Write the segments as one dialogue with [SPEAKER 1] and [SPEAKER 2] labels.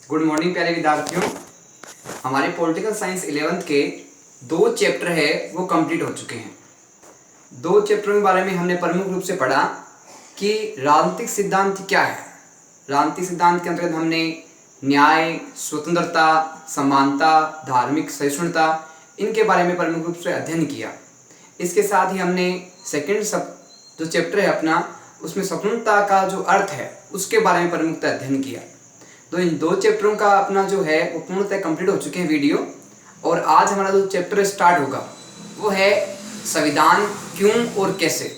[SPEAKER 1] Good morning प्यारे विद्यार्थियों। हमारे पॉलिटिकल साइंस 11th के 2 चैप्टर है वो कंप्लीट हो चुके हैं। 2 चैप्टरों के बारे में हमने प्रमुख रूप से पढ़ा कि राजनीतिक सिद्धांत क्या है। राजनीतिक सिद्धांत के अंतर्गत हमने न्याय, स्वतंत्रता, समानता, धार्मिक सहिष्णुता इनके बारे में प्रमुख रूप से अध्ययन किया। इसके साथ ही हमने सेकेंड जो चैप्टर है अपना, उसमें स्वतंत्रता का जो अर्थ है उसके बारे में प्रमुखतः अध्ययन किया। तो इन 2 चैप्टरों का अपना जो है वो पूर्णतः कंप्लीट हो चुके हैं वीडियो। और आज हमारा जो चैप्टर स्टार्ट होगा वो है संविधान क्यों और कैसे।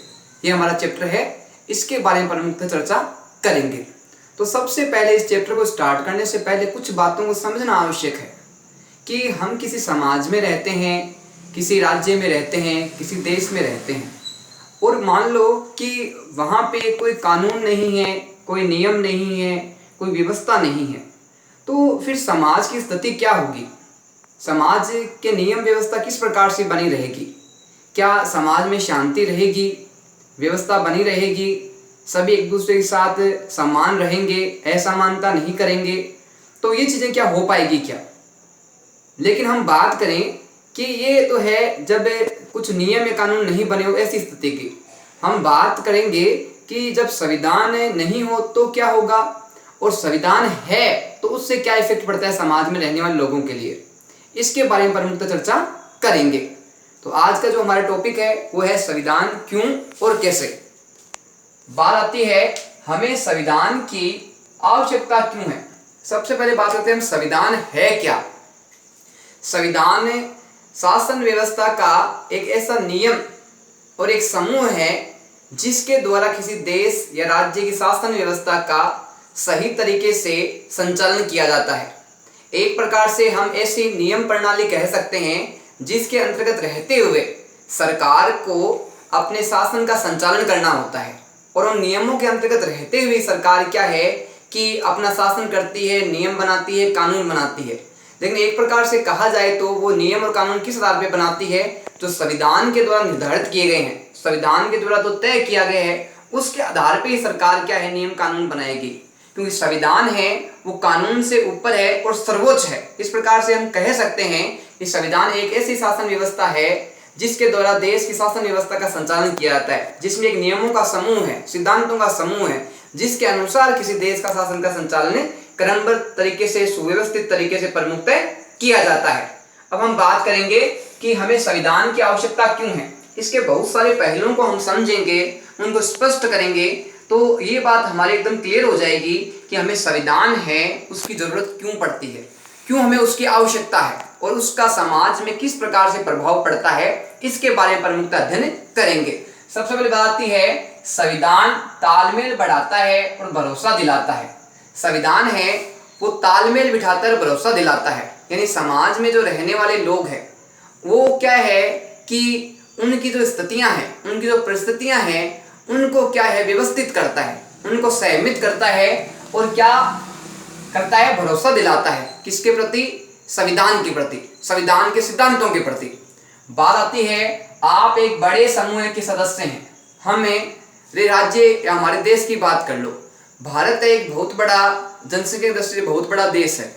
[SPEAKER 1] ये हमारा चैप्टर है, इसके बारे में प्रमुखतः चर्चा करेंगे। तो सबसे पहले इस चैप्टर को स्टार्ट करने से पहले कुछ बातों को समझना आवश्यक है कि हम किसी समाज में रहते हैं, किसी राज्य में रहते हैं, किसी देश में रहते हैं, और मान लो कि वहाँ पे कोई कानून नहीं है, कोई नियम नहीं है, कोई व्यवस्था नहीं है, तो फिर समाज की स्थिति क्या होगी? समाज के नियम व्यवस्था किस प्रकार से बनी रहेगी? क्या समाज में शांति रहेगी, व्यवस्था बनी रहेगी, सभी एक दूसरे के साथ समान रहेंगे, असमानता नहीं करेंगे? तो ये चीज़ें क्या हो पाएगी क्या? लेकिन हम बात करें कि ये तो है जब कुछ नियम या कानून नहीं बने हो, ऐसी स्थिति की हम बात करेंगे कि जब संविधान नहीं हो तो क्या होगा, और संविधान है तो उससे क्या इफेक्ट पड़ता है समाज में रहने वाले लोगों के लिए। इसके बारे में प्रमुखतः चर्चा करेंगे। तो आज का जो हमारा टॉपिक है वो है संविधान क्यों और कैसे। बात आती है हमें संविधान की आवश्यकता क्यों है। सबसे पहले बात करते हैं हम संविधान है क्या। संविधान शासन व्यवस्था का एक ऐसा नियम और एक समूह है जिसके द्वारा किसी देश या राज्य की शासन व्यवस्था का सही तरीके से संचालन किया जाता है। एक प्रकार से हम ऐसी नियम प्रणाली कह सकते हैं जिसके अंतर्गत रहते हुए सरकार को अपने शासन का संचालन करना होता है, और उन नियमों के अंतर्गत रहते हुए सरकार क्या है कि अपना शासन करती है, नियम बनाती है, कानून बनाती है। लेकिन एक प्रकार से कहा जाए तो वो नियम और कानून किस आधार पर बनाती है? जो संविधान के द्वारा निर्धारित किए गए हैं, संविधान के द्वारा तो तय किया गया है, उसके आधार पर ही सरकार क्या है, नियम कानून बनाएगी। क्योंकि संविधान है वो कानून से ऊपर है और सर्वोच्च है। इस प्रकार से हम कह सकते हैं कि संविधान एक ऐसी शासन व्यवस्था है जिसके द्वारा देश की शासन व्यवस्था का संचालन किया जाता है, जिसमें एक नियमों का समूह है, सिद्धांतों का समूह है, जिसके अनुसार किसी देश का शासन का संचालन क्रमबद्ध तरीके से, सुव्यवस्थित तरीके से प्रमुखतः किया जाता है। अब हम बात करेंगे कि हमें संविधान की आवश्यकता क्यों है। इसके बहुत सारे पहलुओं को हम समझेंगे, उनको स्पष्ट करेंगे, तो ये बात हमारी एकदम क्लियर हो जाएगी कि हमें संविधान है उसकी जरूरत क्यों पड़ती है, क्यों हमें उसकी आवश्यकता है, और उसका समाज में किस प्रकार से प्रभाव पड़ता है, इसके बारे में प्रमुखतः अध्ययन करेंगे। सबसे पहले बात आती है संविधान तालमेल बढ़ाता है और भरोसा दिलाता है। संविधान है वो तालमेल बिठाता है और भरोसा दिलाता है, यानी समाज में जो रहने वाले लोग हैं वो क्या है कि उनकी जो स्थितियां हैं, उनकी जो परिस्थितियां हैं, उनको क्या है व्यवस्थित करता है, उनको सहमित करता है, और क्या करता है, भरोसा दिलाता है। किसके प्रति? संविधान के प्रति, संविधान के सिद्धांतों के प्रति। बात आती है आप एक बड़े समूह के सदस्य हैं, हमें राज्य या हमारे देश की बात कर लो। भारत एक बहुत बड़ा, जनसंख्या की दृष्टि से बहुत बड़ा देश है,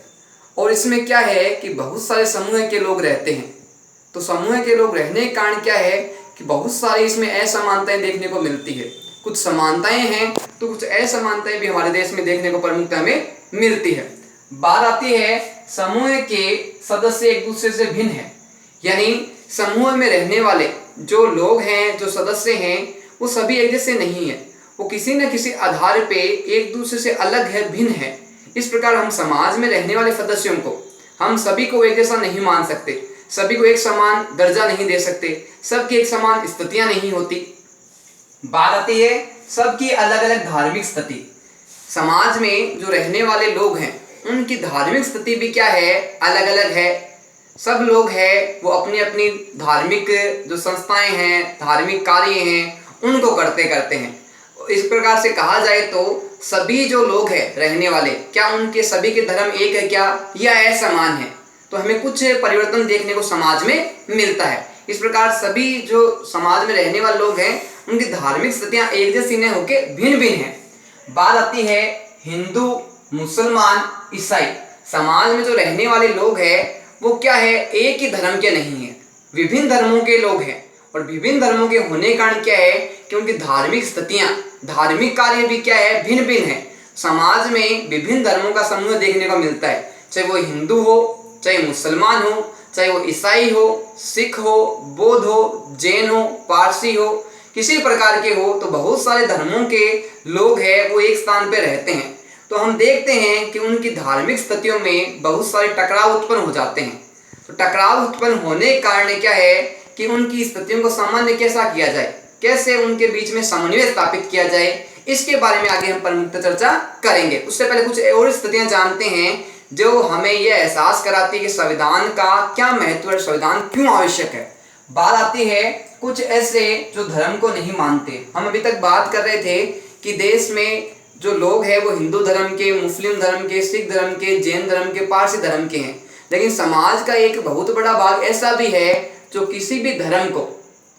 [SPEAKER 1] और इसमें क्या है कि बहुत सारे समूह के लोग रहते हैं। तो समूह के लोग रहने के कारण क्या है कि बहुत सारी इसमें असमानताएं देखने को मिलती है। कुछ समानताएं हैं तो कुछ असमानताएं भी हमारे देश में देखने को प्रमुखता में मिलती है। बात आती है समूह के सदस्य एक दूसरे से भिन्न है, यानी समूह में रहने वाले जो लोग हैं, जो सदस्य हैं, वो सभी एक जैसे नहीं है, वो किसी न किसी आधार पे एक दूसरे से अलग है, भिन्न है। इस प्रकार हम समाज में रहने वाले सदस्यों को, हम सभी को एक जैसा नहीं मान सकते, सभी को एक समान दर्जा नहीं दे सकते, सबकी एक समान स्थितियां नहीं होती। बात आती है सबकी अलग अलग धार्मिक स्थिति। समाज में जो रहने वाले लोग हैं उनकी धार्मिक स्थिति भी क्या है, अलग अलग है। सब लोग हैं वो अपनी अपनी धार्मिक जो संस्थाएं हैं, धार्मिक कार्य हैं, उनको करते हैं। इस प्रकार से कहा जाए तो सभी जो लोग हैं रहने वाले, क्या उनके सभी के धर्म एक है क्या, या असमान है? तो हमें कुछ परिवर्तन देखने को समाज में मिलता है। इस प्रकार सभी जो समाज में रहने वाले लोग हैं उनकी धार्मिक स्थितियां एक जैसी न होकर भिन्न भिन्न हैं। बात आती है हिंदू, मुसलमान, ईसाई, समाज में जो रहने वाले लोग हैं वो क्या है, एक ही धर्म के नहीं है, विभिन्न धर्मों के लोग हैं। और विभिन्न धर्मों के होने के कारण क्या है कि उनकी धार्मिक स्थितियां, धार्मिक कार्य भी क्या है, भिन्न भिन्न है। समाज में विभिन्न धर्मों का समूह देखने को मिलता है, चाहे वो हिंदू हो, चाहे मुसलमान हो, चाहे वो ईसाई हो, सिख हो, बौद्ध हो, जैन हो, पारसी हो, किसी प्रकार के हो, तो बहुत सारे धर्मों के लोग हैं वो एक स्थान पे रहते हैं। तो हम देखते हैं कि उनकी धार्मिक स्थितियों में बहुत सारे टकराव उत्पन्न हो जाते हैं। तो टकराव उत्पन्न होने के कारण क्या है कि उनकी स्थितियों को सामान्य कैसा किया जाए, कैसे उनके बीच में समन्वय स्थापित किया जाए, इसके बारे में आगे हम प्रमुख चर्चा करेंगे। उससे पहले कुछ और स्थितियां जानते हैं जो हमें यह एहसास कराती है कि संविधान का क्या महत्व है, संविधान क्यों आवश्यक है। बात आती है कुछ ऐसे जो धर्म को नहीं मानते। हम अभी तक बात कर रहे थे कि देश में जो लोग हैं वो हिंदू धर्म के, मुस्लिम धर्म के, सिख धर्म के, जैन धर्म के, पारसी धर्म के हैं। लेकिन समाज का एक बहुत बड़ा भाग ऐसा भी है जो किसी भी धर्म को,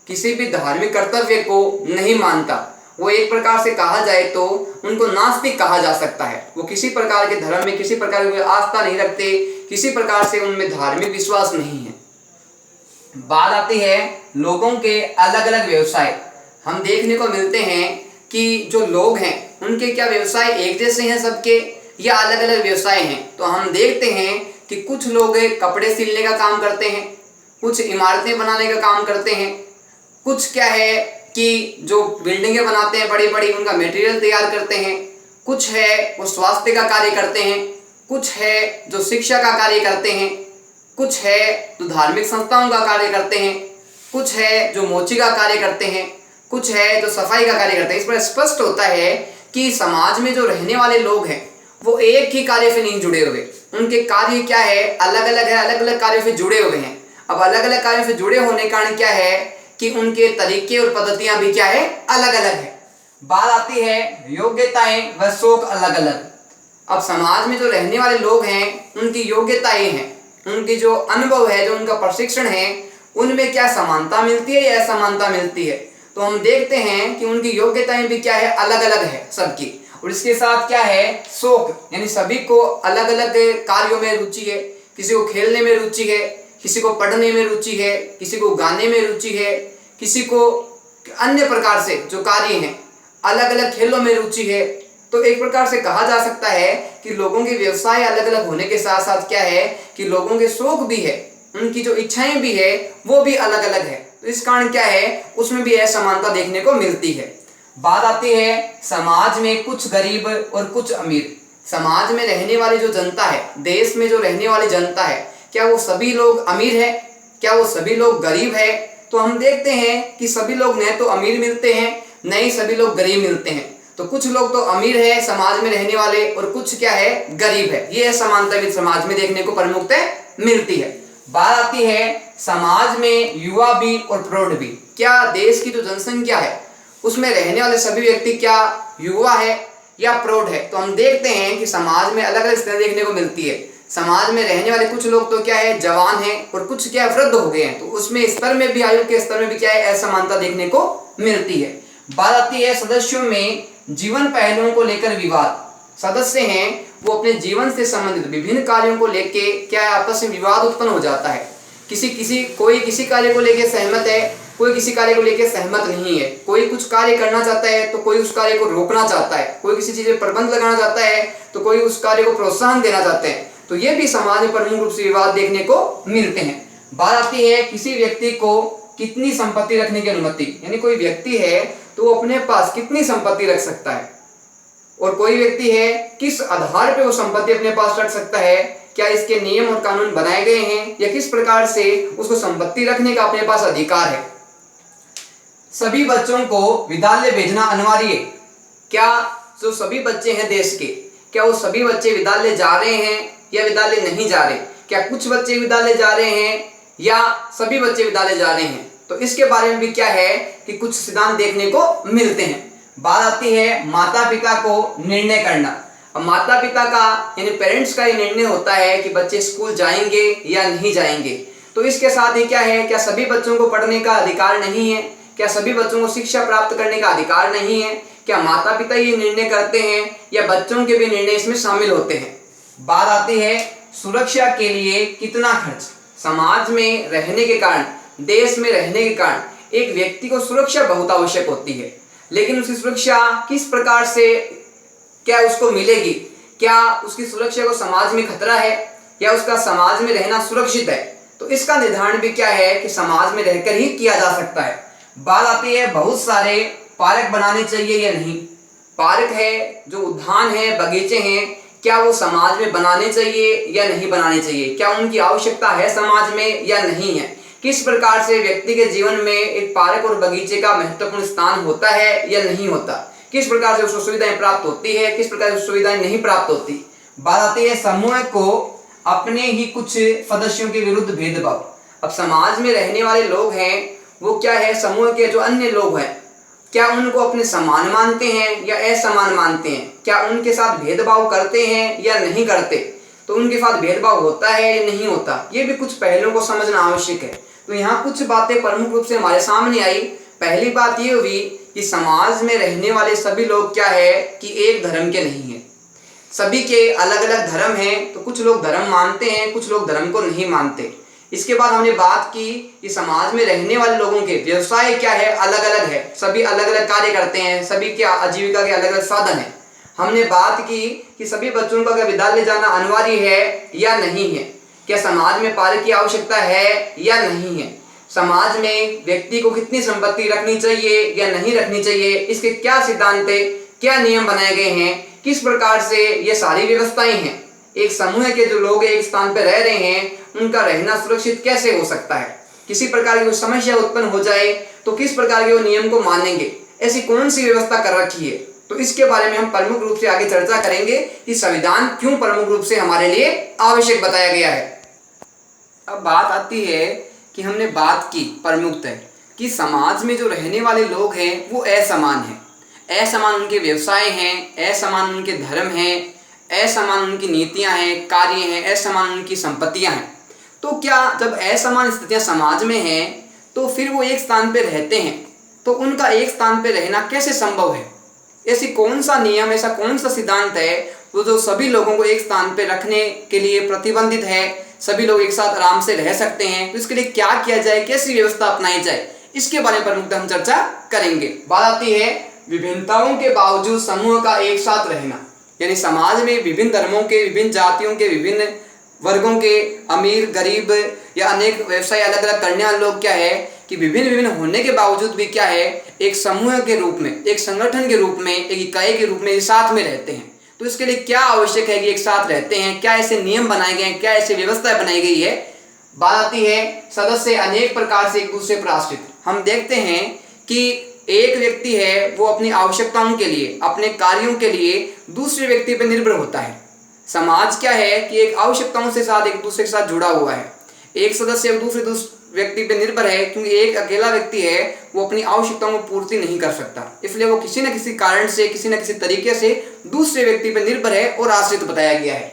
[SPEAKER 1] किसी भी धार्मिक कर्तव्य को नहीं मानता। वो एक प्रकार से कहा जाए तो उनको नास्तिक कहा जा सकता है। वो किसी प्रकार के धर्म में किसी प्रकार की आस्था नहीं रखते, किसी प्रकार से उनमें धार्मिक विश्वास नहीं है। बात आती है लोगों के अलग अलग व्यवसाय। हम देखने को मिलते हैं कि जो लोग हैं उनके क्या व्यवसाय एक जैसे हैं सबके, या अलग अलग व्यवसाय हैं। तो हम देखते हैं कि कुछ लोग कपड़े सिलने का काम करते हैं, कुछ इमारतें बनाने का काम करते हैं, कुछ क्या है कि जो बिल्डिंगें बनाते हैं बड़ी बड़ी उनका मटेरियल तैयार करते हैं, कुछ है वो स्वास्थ्य का कार्य करते हैं, कुछ है जो शिक्षा का कार्य करते हैं, कुछ है जो धार्मिक संस्थाओं का कार्य करते हैं, कुछ है जो मोची का कार्य करते हैं, कुछ है जो सफाई का कार्य करते हैं। इस पर स्पष्ट होता है कि समाज में जो रहने वाले लोग हैं वो एक ही कार्य से नहीं जुड़े हुए, उनके कार्य क्या है, अलग अलग है, अलग अलग कार्यों से जुड़े हुए हैं। अब अलग अलग कार्यों से जुड़े होने के कारण क्या है कि उनके तरीके और पद्धतियां भी क्या है, अलग अलग है। बात आती है योग्यताएं व शौक अलग अलग। अब समाज में जो रहने वाले लोग हैं उनकी योग्यताएं हैं, उनकी जो अनुभव है, जो उनका प्रशिक्षण है, उनमें क्या समानता मिलती है या असमानता मिलती है। तो हम देखते हैं कि उनकी योग्यताएं भी क्या है, अलग अलग है सबकी। और इसके साथ क्या है, शौक, यानी सभी को अलग अलग कार्यों में रुचि है। किसी को खेलने में रुचि है, किसी को पढ़ने में रुचि है, किसी को गाने में रुचि है, किसी को अन्य प्रकार से जो कार्य हैं, अलग अलग खेलों में रुचि है। तो एक प्रकार से कहा जा सकता है कि लोगों के व्यवसाय अलग अलग होने के साथ साथ क्या है कि लोगों के शौक भी है, उनकी जो इच्छाएं भी है वो भी अलग अलग है। तो इस कारण क्या है, उसमें भी असमानता देखने को मिलती है। बात आती है समाज में कुछ गरीब और कुछ अमीर। समाज में रहने वाली जो जनता है, देश में जो रहने वाली जनता है, क्या वो सभी लोग अमीर है, क्या वो सभी लोग गरीब है। तो हम देखते हैं कि सभी लोग न तो अमीर मिलते हैं, न ही सभी लोग गरीब मिलते हैं। तो कुछ लोग तो अमीर है समाज में रहने वाले और कुछ क्या है, गरीब है। ये असमानता भी समाज में देखने को प्रमुखतः मिलती है। बात आती है समाज में युवा भी और प्रौढ़ भी। क्या देश की जो जनसंख्या है उसमें रहने वाले सभी व्यक्ति क्या युवा है या प्रौढ़ है। तो हम देखते हैं कि समाज में अलग अलग स्थिति देखने को मिलती है। समाज में रहने वाले कुछ लोग तो क्या है, जवान हैं और कुछ क्या वृद्ध हो गए हैं। तो उसमें स्तर में भी, आयु के स्तर में भी क्या है, असमानता देखने को मिलती है। बात आती है सदस्यों में जीवन पहलुओं को लेकर विवाद। सदस्य हैं वो अपने जीवन से संबंधित विभिन्न कार्यों को लेके क्या है, आपस में विवाद उत्पन्न हो जाता है। कोई किसी कार्य को लेकर सहमत है, कोई किसी कार्य को लेकर सहमत नहीं है। कोई कुछ कार्य करना चाहता है तो कोई उस कार्य को रोकना चाहता है, कोई किसी चीज में प्रतिबंध लगाना चाहता है तो कोई उस कार्य को प्रोत्साहन देना चाहते हैं। तो ये भी समाज में प्रमुख रूप से विवाद देखने को मिलते हैं। बात आती है किसी व्यक्ति को कितनी संपत्ति रखने की अनुमति, यानी कोई व्यक्ति है तो वो अपने पास कितनी संपत्ति रख सकता है, और कोई व्यक्ति है किस आधार पे वो संपत्ति अपने पास रख सकता है। क्या इसके नियम और कानून बनाए गए हैं या किस प्रकार से उसको संपत्ति रखने का अपने पास अधिकार है। सभी बच्चों को विद्यालय भेजना अनिवार्य है। क्या जो सभी बच्चे हैं देश के, क्या वो सभी बच्चे विद्यालय जा रहे हैं या विद्यालय नहीं जा रहे। क्या कुछ बच्चे विद्यालय जा रहे हैं या सभी बच्चे विद्यालय जा रहे हैं। तो इसके बारे में भी क्या है कि कुछ सिद्धांत देखने को मिलते हैं। बात आती है माता पिता को निर्णय करना। अब माता पिता का यानी पेरेंट्स का ये निर्णय होता है कि बच्चे स्कूल जाएंगे या नहीं जाएंगे। तो इसके साथ ही क्या है, क्या सभी बच्चों को पढ़ने का अधिकार नहीं है, क्या सभी बच्चों को शिक्षा प्राप्त करने का अधिकार नहीं है। क्या माता पिता ये निर्णय करते हैं या बच्चों के भी निर्णय इसमें शामिल होते हैं। बात आती है सुरक्षा के लिए कितना खर्च। समाज में रहने के कारण, देश में रहने के कारण एक व्यक्ति को सुरक्षा बहुत आवश्यक होती है, लेकिन उसकी सुरक्षा किस प्रकार से क्या उसको मिलेगी? क्या उसकी सुरक्षा को समाज में खतरा है या उसका समाज में रहना सुरक्षित है? तो इसका निर्धारण भी क्या है कि समाज में रहकर ही किया जा सकता है। बात आती है बहुत सारे पार्क बनाने चाहिए या नहीं। पार्क है, जो उद्यान है, बगीचे हैं, क्या वो समाज में बनाने चाहिए या नहीं बनाने चाहिए? क्या उनकी आवश्यकता है समाज में या नहीं है? किस प्रकार से व्यक्ति के जीवन में एक पार्क और बगीचे का महत्वपूर्ण स्थान होता है या नहीं होता? किस प्रकार से उसको सुविधाएं प्राप्त होती है, किस प्रकार से सुविधाएं नहीं प्राप्त होती? बात आती है समूह को अपने ही कुछ सदस्यों के विरुद्ध भेदभाव। अब समाज में रहने वाले लोग हैं, वो क्या है, समूह के जो अन्य लोग हैं, क्या उनको अपने समान मानते हैं या असमान मानते हैं? क्या उनके साथ भेदभाव करते हैं या नहीं करते? तो उनके साथ भेदभाव होता है या नहीं होता? ये भी कुछ पहलुओं को समझना आवश्यक है। तो यहाँ कुछ बातें प्रमुख रूप से हमारे सामने आई। पहली बात ये हुई कि समाज में रहने वाले सभी लोग क्या है कि एक धर्म के नहीं है, सभी के अलग अलग धर्म हैं। तो कुछ लोग धर्म मानते हैं, कुछ लोग धर्म को नहीं मानते। इसके बाद हमने बात की कि समाज में रहने वाले लोगों के व्यवसाय क्या है, अलग अलग है, सभी अलग अलग कार्य करते हैं, सभी के आजीविका के अलग अलग साधन हैं। हमने बात की कि सभी बच्चों का क्या विद्यालय जाना अनिवार्य है या नहीं है? क्या समाज में पार्क की आवश्यकता है या नहीं है? समाज में व्यक्ति को कितनी संपत्ति रखनी चाहिए या नहीं रखनी चाहिए? इसके क्या सिद्धांत है, क्या नियम बनाए गए हैं, किस प्रकार से ये सारी व्यवस्थाएं हैं? एक समूह के जो लोग एक स्थान पर रह रहे हैं, उनका रहना सुरक्षित कैसे हो सकता है? किसी प्रकार की समस्या उत्पन्न हो जाए तो किस प्रकार के वो नियम को मानेंगे? ऐसी कौन सी व्यवस्था कर रखी है? तो इसके बारे में हम प्रमुख रूप से आगे चर्चा करेंगे कि संविधान क्यों प्रमुख रूप से हमारे लिए आवश्यक बताया गया है। अब बात आती है कि हमने बात की प्रमुखतः कि समाज में जो रहने वाले लोग हैं वो असमान हैं। असमान उनके व्यवसाय हैं, असमान उनके धर्म हैं, असमान उनकी नीतियां हैं, कार्य हैं, असमान उनकी संपत्तियां हैं। तो क्या जब असमान स्थितियां समाज में हैं तो फिर वो एक स्थान पर रहते हैं, तो उनका एक स्थान पर रहना कैसे संभव है? ऐसी कौन सा नियम, ऐसा कौन सा सिद्धांत है वो जो सभी लोगों को एक स्थान पर रखने के लिए प्रतिबंधित है, सभी लोग एक साथ आराम से रह सकते हैं? तो इसके लिए क्या किया जाए, कैसी व्यवस्था अपनाई जाए, इसके बारे में प्रमुखतः हम चर्चा करेंगे। बात आती है विभिन्नताओं के बावजूद समूह का एक साथ रहना, यानी समाज में विभिन्न धर्मों के, विभिन्न जातियों के, विभिन्न वर्गों के, अमीर गरीब या अनेक व्यवसाय अलग अलग करने वाले लोग क्या है कि विभिन्न विभिन्न होने के बावजूद भी क्या है एक समूह के रूप में, एक संगठन के रूप में, एक इकाई के रूप में साथ में रहते हैं। तो इसके लिए क्या आवश्यक है कि एक साथ रहते हैं? क्या ऐसे नियम बनाए गए हैं, क्या ऐसी व्यवस्था बनाई गई है? बात आती है सदस्य अनेक प्रकार से एक दूसरे पर आश्रित। हम देखते हैं कि एक व्यक्ति है वो अपनी आवश्यकताओं के लिए, अपने कार्यों के लिए दूसरे व्यक्ति पर निर्भर होता है। समाज क्या है कि एक आवश्यकताओं से साथ एक दूसरे के साथ जुड़ा हुआ है। एक सदस्य दूसरे व्यक्ति पर निर्भर है क्योंकि एक अकेला व्यक्ति है वो अपनी आवश्यकताओं को पूर्ति नहीं कर सकता, इसलिए वो किसी न किसी कारण से, किसी न किसी तरीके से दूसरे व्यक्ति पर निर्भर है और आश्रित बताया गया है।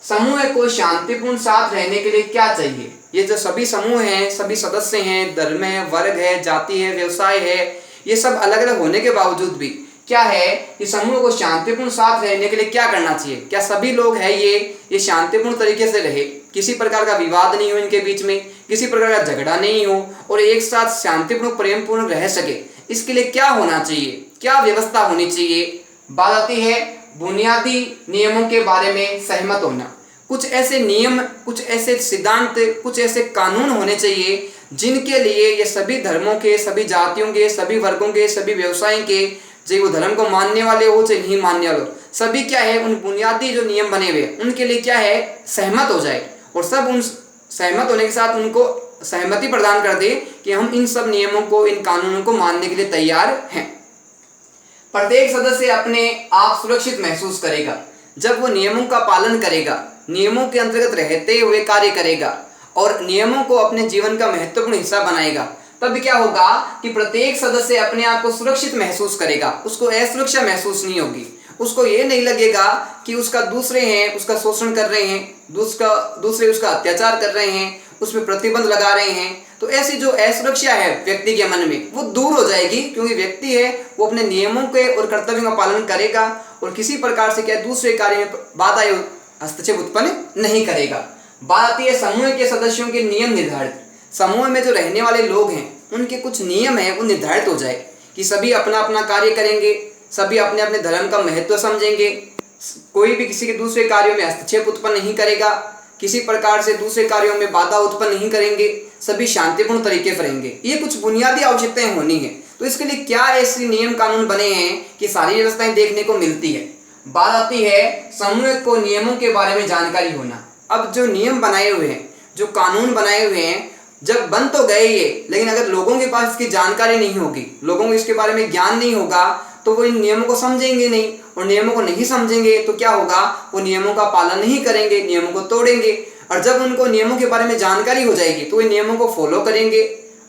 [SPEAKER 1] समूह को शांतिपूर्ण साथ रहने के लिए क्या चाहिए? ये जो सभी समूह हैं, सभी सदस्य हैं, धर्म है, वर्ग है, जाति है, व्यवसाय है, ये सब अलग अलग होने के बावजूद भी क्या है कि समूह को शांतिपूर्ण साथ रहने के लिए क्या करना चाहिए? क्या सभी लोग हैं ये शांतिपूर्ण तरीके से रहे, किसी प्रकार का विवाद नहीं हो इनके बीच में, किसी प्रकार का झगड़ा नहीं हो और एक साथ शांतिपूर्ण प्रेमपूर्ण रह सके? इसके लिए क्या होना चाहिए, क्या व्यवस्था होनी चाहिए? बात आती है बुनियादी नियमों के बारे में सहमत होना। कुछ ऐसे नियम, कुछ ऐसे सिद्धांत, कुछ ऐसे कानून होने चाहिए जिनके लिए ये सभी धर्मों के, सभी जातियों के, सभी वर्गों के, सभी व्यवसाय के, चाहे वो धर्म को मानने वाले हो चाहे नहीं मानने वाले हो, सभी क्या है उन बुनियादी जो नियम बने हुए उनके लिए क्या है सहमत हो जाए और सब उन सहमत होने के साथ उनको सहमति प्रदान कर दे कि हम इन सब नियमों को, इन कानूनों को मानने के लिए तैयार हैं। प्रत्येक सदस्य अपने आप सुरक्षित महसूस करेगा जब वो नियमों का पालन करेगा, नियमों के अंतर्गत रहते हुए कार्य करेगा और नियमों को अपने जीवन का महत्वपूर्ण हिस्सा बनाएगा। तब क्या होगा कि प्रत्येक सदस्य अपने आप को सुरक्षित महसूस करेगा, उसको असुरक्षा महसूस नहीं होगी, उसको ये नहीं लगेगा कि उसका दूसरे हैं उसका शोषण कर रहे हैं, दूसरे उसका अत्याचार कर रहे हैं, उसमें प्रतिबंध लगा रहे हैं। तो ऐसी जो असुरक्षा है व्यक्ति के मन में वो दूर हो जाएगी, क्योंकि व्यक्ति है वो अपने नियमों के और कर्तव्यों का पालन करेगा और किसी प्रकार से क्या दूसरे कार्य में बाधा हस्तक्षेप उत्पन्न नहीं करेगा। बात आती है समूह के सदस्यों के नियम निर्धारित। समूह में जो रहने वाले लोग हैं उनके कुछ नियम हैं वो निर्धारित हो जाए कि सभी अपना अपना कार्य करेंगे, सभी अपने अपने धर्म का महत्व समझेंगे, कोई भी किसी के दूसरे कार्यों में हस्तक्षेप उत्पन्न नहीं करेगा, किसी प्रकार से दूसरे कार्यों में बाधा उत्पन्न नहीं करेंगे, सभी शांतिपूर्ण तरीके से रहेंगे। ये कुछ बुनियादी आवश्यकताएं होनी है। तो इसके लिए क्या ऐसे नियम कानून बने हैं कि सारी व्यवस्थाएं देखने को मिलती है। बात आती है समूह को नियमों के बारे में जानकारी होना। अब जो नियम बनाए हुए हैं, जो कानून बनाए हुए हैं, जब बन तो गए ये, लेकिन अगर लोगों के पास इसकी जानकारी नहीं होगी, लोगों को इसके बारे में ज्ञान नहीं होगा, तो वो इन नियमों को समझेंगे नहीं, और नियमों को नहीं समझेंगे तो क्या होगा, वो नियमों का पालन नहीं करेंगे, नियमों को तोड़ेंगे। और जब उनको नियमों के बारे में जानकारी हो जाएगी तो वे नियमों को फॉलो करेंगे,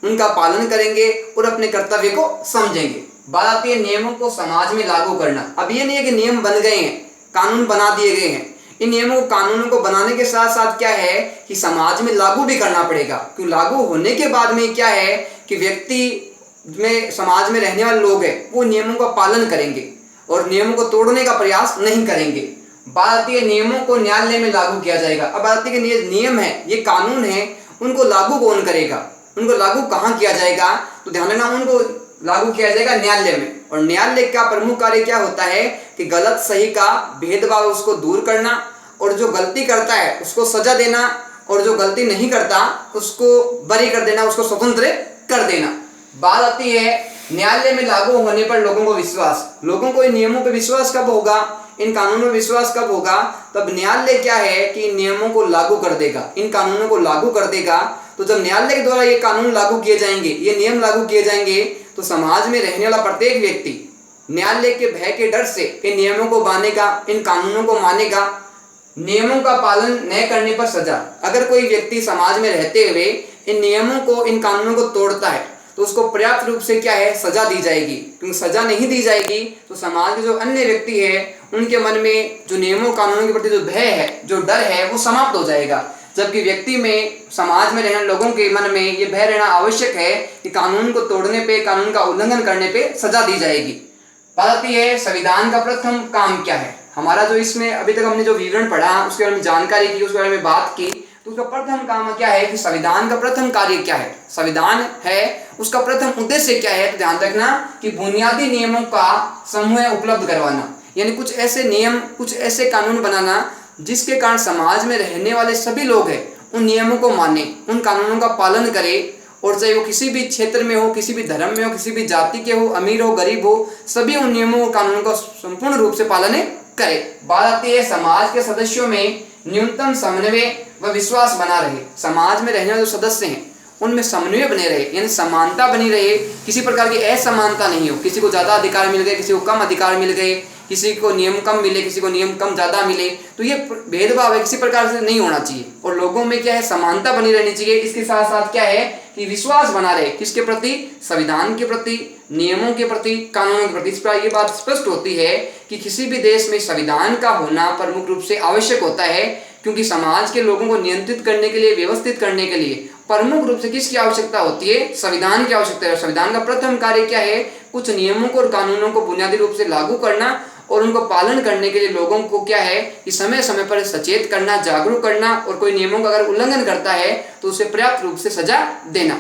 [SPEAKER 1] उनका पालन करेंगे और अपने कर्तव्य को समझेंगे। बात आती है नियमों को समाज में लागू करना। अब ये नहीं है कि नियम बन गए हैं, कानून बना दिए गए हैं, इन नियमों को कानूनों को बनाने के साथ साथ क्या है कि समाज में लागू भी करना पड़ेगा। क्यों लागू होने के बाद में क्या है कि व्यक्ति में समाज में रहने वाले लोग हैं वो नियमों का पालन करेंगे और नियमों को तोड़ने का प्रयास नहीं करेंगे। बात आती है नियमों को न्यायालय में लागू किया जाएगा। अब बात आती है कि ये नियम है, ये कानून है, उनको लागू कौन करेगा, उनको लागू कहाँ किया जाएगा, तो ध्यान रखना उनको लागू किया जाएगा न्यायालय में। और न्यायालय का प्रमुख कार्य क्या होता है कि गलत सही का भेदभाव उसको दूर करना, और जो गलती करता है उसको सजा देना, और जो गलती नहीं करता उसको बरी कर देना, उसको स्वतंत्र कर देना। बात आती है न्यायालय में लागू होने पर लोगों को विश्वास। लोगों को इन नियमों पर विश्वास कब होगा, इन कानूनों में विश्वास कब होगा, तब न्यायालय क्या है कि इन नियमों को लागू कर देगा, इन कानूनों को लागू कर देगा। तो जब न्यायालय के द्वारा ये कानून लागू किए जाएंगे, ये नियम लागू किए जाएंगे, तो समाज में रहने वाला प्रत्येक व्यक्ति न्यायालय के भय के डर से इन नियमों को मानेगा, इन कानूनों को मानेगा। नियमों का पालन न करने पर सजा। अगर कोई व्यक्ति समाज में रहते हुए इन नियमों को, इन कानूनों को तोड़ता है तो उसको पर्याप्त रूप से क्या है, सजा दी जाएगी। क्योंकि सजा नहीं दी जाएगी तो समाज के जो अन्य व्यक्ति है उनके मन में जो नियमों कानूनों के प्रति जो भय है, जो डर है, वो समाप्त हो जाएगा। जबकि व्यक्ति में, समाज में रहने लोगों के मन में ये भय रहना आवश्यक है कि कानून को तोड़ने पे, कानून का उल्लंघन करने पे सजा दी जाएगी। बात आती है संविधान का प्रथम काम क्या है। हमारा जो इसमें अभी तक हमने जो विवरण पढ़ा, उसके बारे में जानकारी की, उसके बारे में बात की, तो उसका प्रथम काम क्या है कि संविधान का प्रथम कार्य क्या है, संविधान है उसका प्रथम उद्देश्य क्या है। तो ध्यान रखना कि बुनियादी नियमों का समूह उपलब्ध करवाना, यानी कुछ ऐसे नियम, कुछ ऐसे कानून बनाना जिसके कारण समाज में रहने वाले सभी लोग हैं उन नियमों को माने, उन कानूनों का पालन करें, और चाहे वो किसी भी क्षेत्र में हो, किसी भी धर्म में हो, किसी भी जाति के हो, अमीर हो, गरीब हो, सभी उन नियमों और कानूनों का संपूर्ण रूप से पालन करे। बात आती है समाज के सदस्यों में न्यूनतम समन्वय व विश्वास बना रहे। समाज में रहने वाले जो सदस्य हैं उनमें समन्वय बने रहे, यानी समानता बनी रहे, किसी प्रकार की असमानता नहीं हो, किसी को ज़्यादा अधिकार मिल गए, किसी को कम अधिकार मिल गए, किसी को नियम कम मिले, किसी को नियम कम ज़्यादा मिले, तो ये भेदभाव है किसी प्रकार से नहीं होना चाहिए। और लोगों में क्या है, समानता बनी रहनी चाहिए। इसके साथ साथ क्या है कि विश्वास बना रहे, किसके प्रति, संविधान के प्रति, नियमों के प्रति, कानूनों के प्रति। इस पर ये बात स्पष्ट होती है कि किसी भी देश में संविधान का होना प्रमुख रूप से आवश्यक होता है, क्योंकि समाज के लोगों को नियंत्रित करने के लिए, व्यवस्थित करने के लिए प्रमुख रूप से किसकी आवश्यकता होती है, संविधान की आवश्यकता है। संविधान का प्रथम कार्य क्या है, कुछ नियमों को और कानूनों को बुनियादी रूप से लागू करना, और उनको पालन करने के लिए लोगों को क्या है कि समय समय पर सचेत करना, जागरूक करना, और कोई नियमों का अगर उल्लंघन करता है तो उसे पर्याप्त रूप से सजा देना।